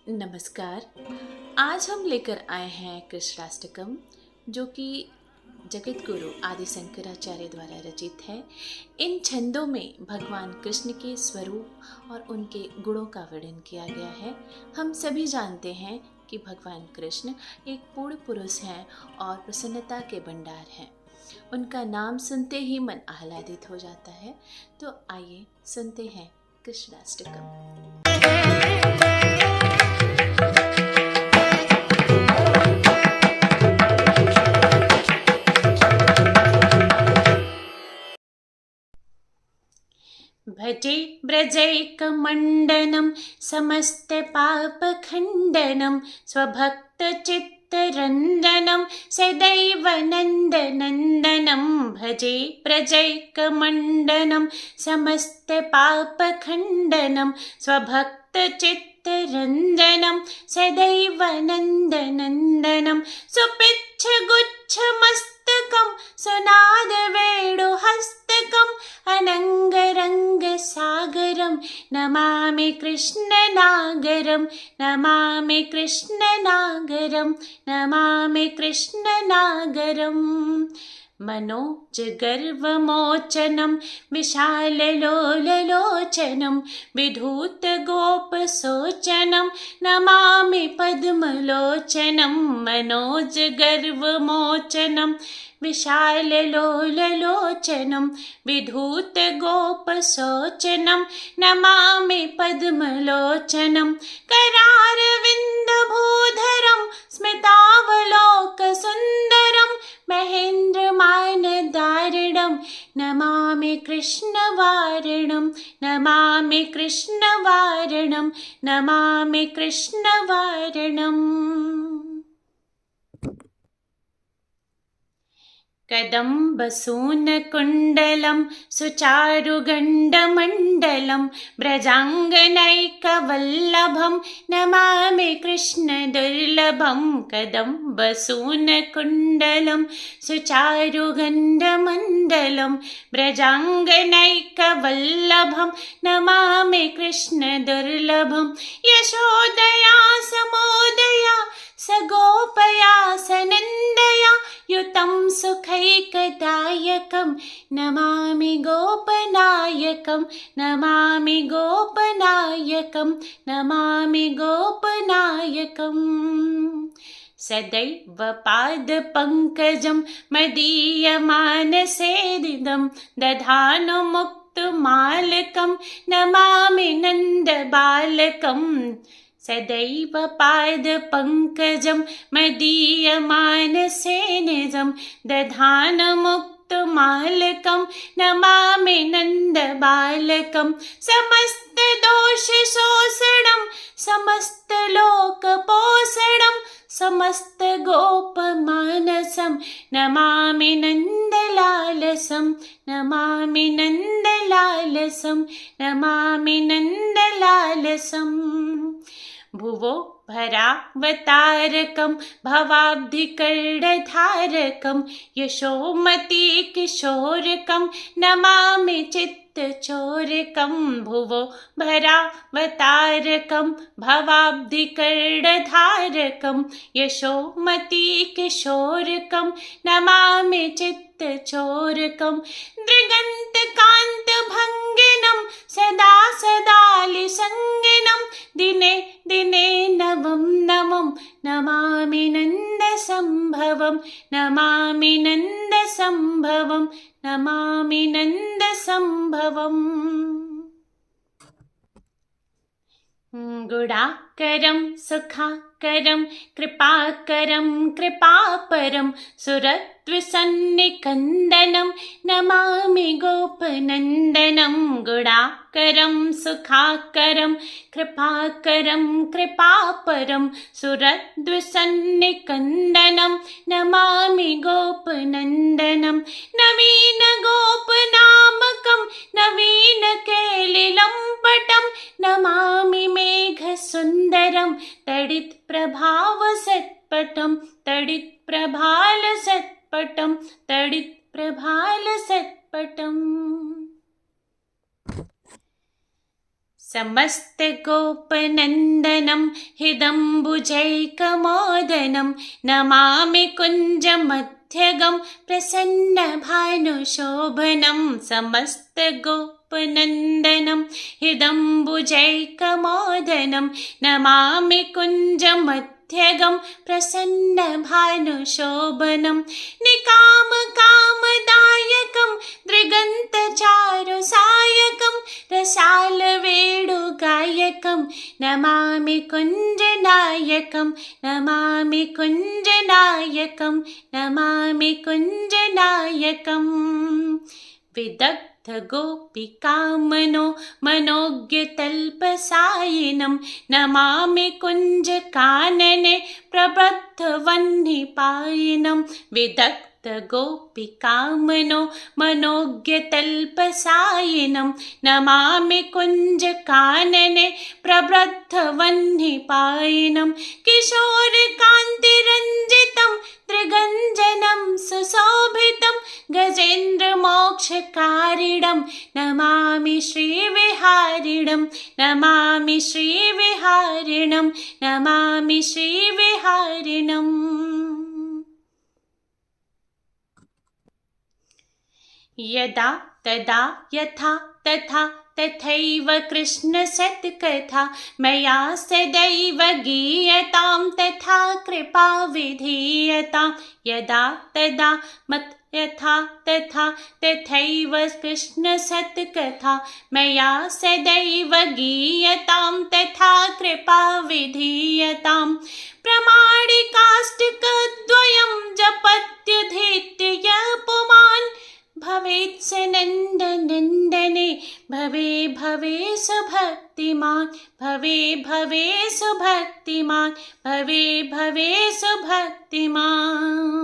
नमस्कार। आज हम लेकर आए हैं कृष्णाष्टकम, जो कि जगत गुरु आदि शंकराचार्य द्वारा रचित है। इन छंदों में भगवान कृष्ण के स्वरूप और उनके गुणों का वर्णन किया गया है। हम सभी जानते हैं कि भगवान कृष्ण एक पूर्ण पुरुष हैं और प्रसन्नता के भंडार हैं। उनका नाम सुनते ही मन आह्लादित हो जाता है। तो आइए सुनते हैं कृष्णाष्टकम। भजे व्रजैकमण्डनं समस्तपापखण्डनं स्वभक्तचित्तरञ्जनं सदैव नन्दनन्दनं। भजे व्रजैकमण्डनं समस्तपापखण्डनं स्वभक्तचित्तरञ्जनं सदैव नन्दनन्दनं। सुपिच्छगुच्छमस्तकं सुनादवेणुहस्तकम् अनङ्गरङ्गसागरं नमामि कृष्णनागरं। नमामि कृष्णनागरं। नमामि कृष्णनागरम्। मनोजगर्वमोचनं विशाललोललोचनं विधूतगोपशोचनं नमामि पद्मलोचनं। मनोजगर्वमोचनं विशाललोललोचनं विधूतगोपशोचनं नमामि पद्मलोचनं। करारविन्दभूधरं स्मितावलोकसुन्दरं महेन्द्रमानदारिणं नमामि कृष्णवारिणं। नमामि कृष्णवारिणं। नमामि कृष्णवारिणम्। कदम्बसूनकुण्डलं सुचारुगण्डमण्डलं व्रजाङ्गनैकवल्लभं नमामि कृष्णदुर्लभं। कदम्बसूनकुण्डलं सुचारुगण्डमण्डलं व्रजाङ्गनैकवल्लभं नमामि कृष्णदुर्लभं। यशोदया समोदया सगोपया सनन्दया युतं सुखैकदायकं नमामि गोपनायकं। नमामि गोपनायकं। नमामि गोपनायकम्। सदैव पादपङ्कजं मदीयमानसेदिदं दधानुमुक्तमालकं नमामि नन्दबालकम्। सदैव पादपङ्कजं मदीयमानसेनिजं दधानमुक्तमालकं नमामि नन्दबालकं। समस्तदोषशोषणं समस्तलोकपोषणं समस्तगोपमानसं नमामि नन्दलालसं। नमामि नन्दलालसं। नमामि नन्दलालसम्। भुवो भरावतारकं भवाब्धिकर्णधारकं यशोमतीकिशोरकं नमामि चित्तचोरकं। भुवो भरावतारकं भवाब्धिकर्णधारकं यशोमतीकिशोरकं नमामि चित्तचोरकं। दृगन्तकान्तभङ्गिनं सदा सदालिसङ्गिनं दिने दिने नवं नमं नमामि नन्दसम्भवं। नमामि नन्दसम्भवं। नमामि नन्दसम्भवम्। गुणाकरं सुखाकरं कृपाकरं कृपापरं सुरद्विसन्निकन्दनं नमामि गोपनन्दनं। गुणाकरं सुखाकरं कृपाकरं कृपापरं सुरद्विसन्निकन्दनं नमामि गोपनन्दनं। नवीनगोपनामकं नवीनकेलिलं पटं नमामि मेघसुन्दरं तडित्प्रभावसत्पटं। तडित्प्रभालसत्पटं। तडित्प्रभालसत्पटम्। समस्तगोपनन्दनं हृदम्बुजैकमोदनं नमामि कुञ्जमध्यगं प्रसन्नभानुशोभनं समस्तगोपनन्दनं हृदम्बुजैकमोदनं नमामि कुञ्जमध्यगं प्रसन्नभानुशोभनं निकामकामदायकं दृगन्तचारुसायकं रसालवेणुगायकं नमामि कुञ्जनायकं नमामि कुञ्जनायकं नमामि कुञ्जनायकं विदग्धगोपिकामनो मनोज्ञतल्पसायिनं नमामि कुञ्जकानने प्रबद्धवह्निपायिनं विदग्धगोपिकामनो मनोज्ञतल्पसायिनं नमामि कुञ्जकानने प्रबद्धवह्निपायिनं किशोरकान्तिरञ्जितं त्रिगञ्जनं सुशोभितं गजेन्द्रमोक्षकारिणं नमामि श्रीविहारिणं नमामि श्रीविहारिणं नमामि श्रीविहारिणम्। यदा तदा यथा तथा तथैव कृष्णसत्कथा मया सदैव गीयतां तथा कृपा विधीयतां। यदा तदा मत् यथा तथा तथैव कृष्णसत्कथा मया सदैव गीयतां तथा कृपा विधीयतां। प्रमाणिकाष्टकद्वयं जपत्युधीत्य यः पुमान् भवेत् स नन्दनन्दने भवे भवे सुभक्तिमान् भवे भवे सुभक्तिमान् भवे भवे सुभक्तिमान्।